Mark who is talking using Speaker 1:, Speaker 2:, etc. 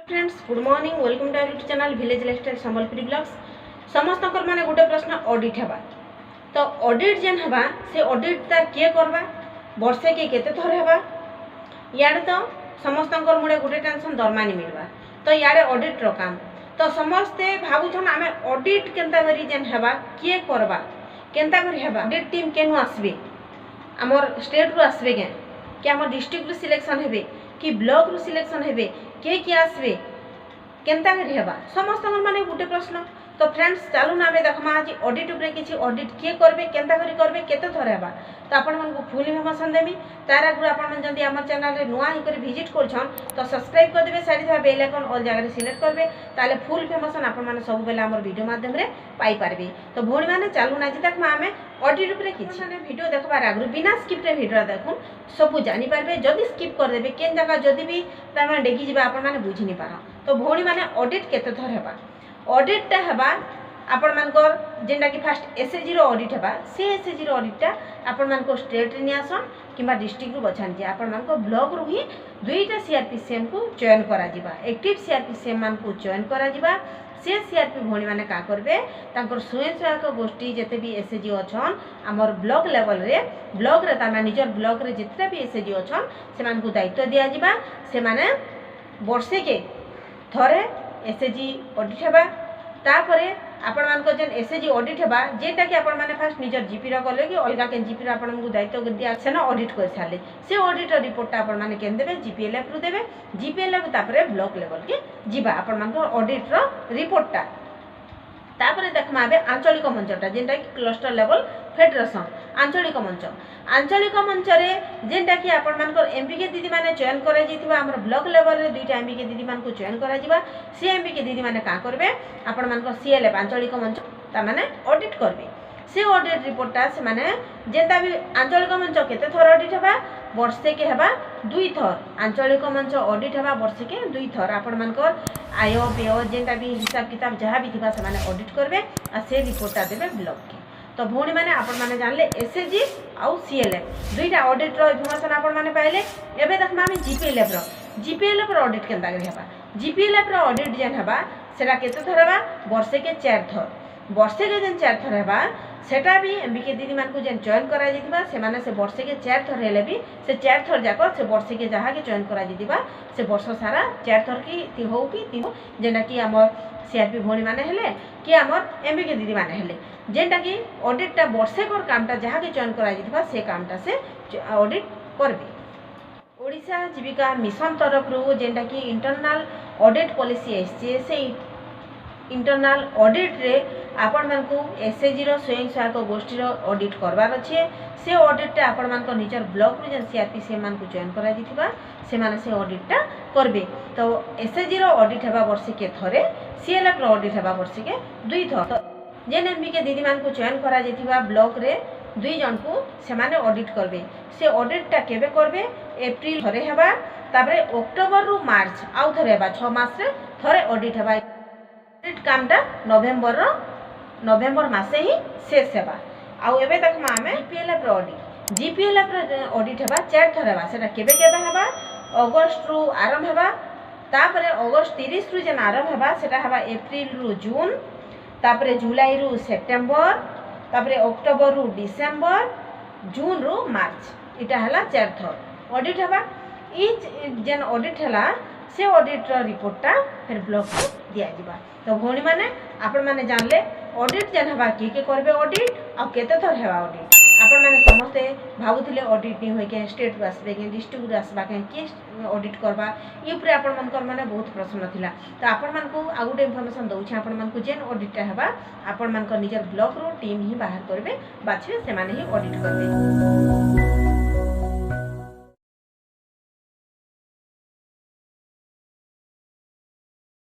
Speaker 1: Friends good morning welcome to our YouTube channel village lifestyle Sambalpuri blogs. समस्त माने गोटे प्रश्न ऑडिट हेबा तो ऑडिट जेन हेबा से ऑडिट ता किए करबा वर्षे के केते थर हेबा याडे तो समस्त मुड़े गोटे टेंशन दरमा नहीं मिलबा तो याडे ऑडिट रो काम तो समस्ते भाबुछन आमे ऑडिट केनता करी जेन हेबा किए करबा केनता करी हेबा ऑडिट टीम केनु आसबे हमर स्टेट रु आसबे कि हमर डिस्ट्रिक्ट रु सिलेक्शन हेबे कि ब्लॉक रु सिलेक्शन हेबे किए आसबे केनता करी हेबा समस्त माने गोटे प्रश्न। तो फ्रेंड्स चलू ना आमे देखमा आज ऑडिट उपरे किछि ऑडिट किए करबे केनता करी करबे केते थर हेबा तो आपण मन को फुल इन्फॉर्मेशन देमी तार आगु आपण मन जंदी हमर चैनल रे नुआ ही करी विजिट करछन तो सब्सक्राइब कर देबे साइड था बेल आइकन ऑल जगह रे सिलेक्ट करबे ताले फुल इन्फॉर्मेशन आपण मन सब बेला हमर वीडियो माध्यम रे पाई पारबे। तो भोणी माने चलू ना जी देखमा आमे ऑडिट उपरे किछि माने वीडियो देखबार आगु बिना स्किप रे वीडियो देखुन सब जानि पारबे जदी स्किप कर देबे केन जगह जदी भी तार माने डेगी जिबा आपण माने बुझि नि पारा। तो भोणी माने ऑडिट केते थर हेबा ऑडिट ता हेबा आपण मानकर जेंटा कि फास्ट एसएसजी रो ऑडिट हेबा से एसएसजी रो ऑडिट ता आपण मानको स्टेट रे नियासन किबा डिस्ट्रिक्ट रु बछान जे आपण मानको ब्लॉक रु ही दुईटा सीआरपीसीएम को चयन करा जिबा एक्टिव सीआरपीसीएम मान को चयन करा जिबा से सीआरपी भोणी माने का करबे तांकर स्वयं सहायक गोष्ठी जेते भी एसएसजी अछन हमर ब्लॉक लेवल रे ब्लॉक रे ता निजर ब्लॉक रे जेते भी एसएसजी अछन से मान को दायित्व दिया जिबा से माने वर्षे के थरे एसएसजी ऑडिट हेबा तापरे आपण मान को जेन एसएसजी ऑडिट हेबा जेटा कि आपण माने फास्ट निजर जीपी रो करले कि अलगा केन जीपी रो आपण को दायित्व दिया से ना ऑडिट कर साले से ऑडिट रिपोर्ट आपण माने केन देबे जीपीएलएफ रु देबे जीपीएलएफ तापरे ब्लॉक लेवल के जीबा आपण मान को ऑडिट रो रिपोर्ट ता तापरे देखमा बे आंचलिक मंचटा जेंटा कि क्लस्टर लेवल फेडरेशन आंचलिक मंच रे जेंटा कि आपण मान को एमपीके दीदी माने चयन करा जितबा हमर ब्लॉक लेवल रे दुईटा एमपीके दीदी मान को चयन करा जिबा से एमपीके दीदी माने का करबे आपण मान को सीएलएफ आंचलिक मंच ता माने ऑडिट करबे से ऑडिट रिपोर्ट ता से माने जेंता भी आंचलिक मंच केते थर ऑडिट हेबा वर्षे के हेबा दुई थर आंचलिक मंच ऑडिट हेबा वर्षे के दुई थर आपण मान को आय व्यय जेंता भी हिसाब किताब जहाँ भी थिबा से माने ऑडिट करबे आ से रिपोर्ट ता देबे ब्लॉक के। तो भोणी माने आपण माने जानले एसएसजी आउ सीएलएफ दुईटा ऑडिट रो इन्फॉर्मेशन आपण माने पाइले। एबे देखमा हम जीपीएलएफ रो ऑडिट केनता करी हेबा जीपीएलएफ रो ऑडिट जेन हेबा सेटा केते थर हेबा वर्षे के 4 थर वर्षे के जेन 4 थर हेबा सेटा भी एमबीके दीदी मान को जेन चयन करा जितबा से माने से वर्षे के 4 थर हेले भी से 4 थर जाको से वर्षे के जहा के चयन करा जितबा से वर्ष सारा 4 थर की ती हो कि ती हो जेना कि हमर सीआरपी भोणी माने हेले कि हमर एमबीके दीदी माने हेले जेंटा कि ऑडिट ता वर्षे कर कामटा जहा के चयन करा जितबा से कामटा से ऑडिट करबे। ओडिशा जीविका मिशन तरफ रु जेंटा कि इंटरनल ऑडिट पॉलिसी एससी से इंटरनल ऑडिट रे आपण मान को एसएसजी रो स्वयं सहायक गोष्ठी रो ऑडिट करबार अछि से ऑडिट ता आपण मान को निजर ब्लॉक रे जेन सीआरपीसी मान को जॉइन करा जिथिबा से माने से ऑडिट ता करबे। तो एसएसजी रो ऑडिट हेबा वर्षे के थरे सीएलएफ रो ऑडिट हेबा वर्षे के दुई थर। तो जेन एमबीके दीदी मान को चयन करा जिथिबा ब्लॉक रे दुई जन को से माने ऑडिट करबे से ऑडिट ता केबे करबे अप्रैल थरे हेबा तापरे अक्टोबर रु मार्च आउ थरे हेबा 6 मास रे थरे ऑडिट हेबा ऑडिट कामटा नवेम्बर मासे ही शेष हेबा। आउ एबे देखमा हमें जीपीएलएफ रो ऑडिट हेबा 4 थर हेबा सेटा केबे हेबा अगस्त रु आरंभ हेबा तापरे अगस्त 30 रु जेन आरंभ हेबा सेटा हेबा अप्रैल रु जून तापरे जुलाई रु सेप्टेम्बर तापरे अक्टोबर रु डिसेम्बर जून रु मार्च इटा हला 4 थर ऑडिट हेबा ई जेन ऑडिट हला से ऑडिट रो रिपोर्ट ता फिर ब्लॉक को दिया जिबा। तो भोणी माने आपण माने जानले ऑडिट जेन हेबा के करबे ऑडिट आ केते थर हेबा ऑडिट आपण माने समस्ते भाबुथिले ऑडिट नि होय के स्टेट रु आसबे के डिस्ट्रिक्ट रु आसबा के ऑडिट करबा ई ऊपर आपण मानकर माने बहुत प्रश्न थिला। तो आपण मान को आ गुटे इन्फॉर्मेशन दउछि आपण मान को जेन ऑडिट हेबा आपण मान को निजर ब्लॉक रो टीम ही बाहर करबे बाछबे से माने ही ऑडिट करबे।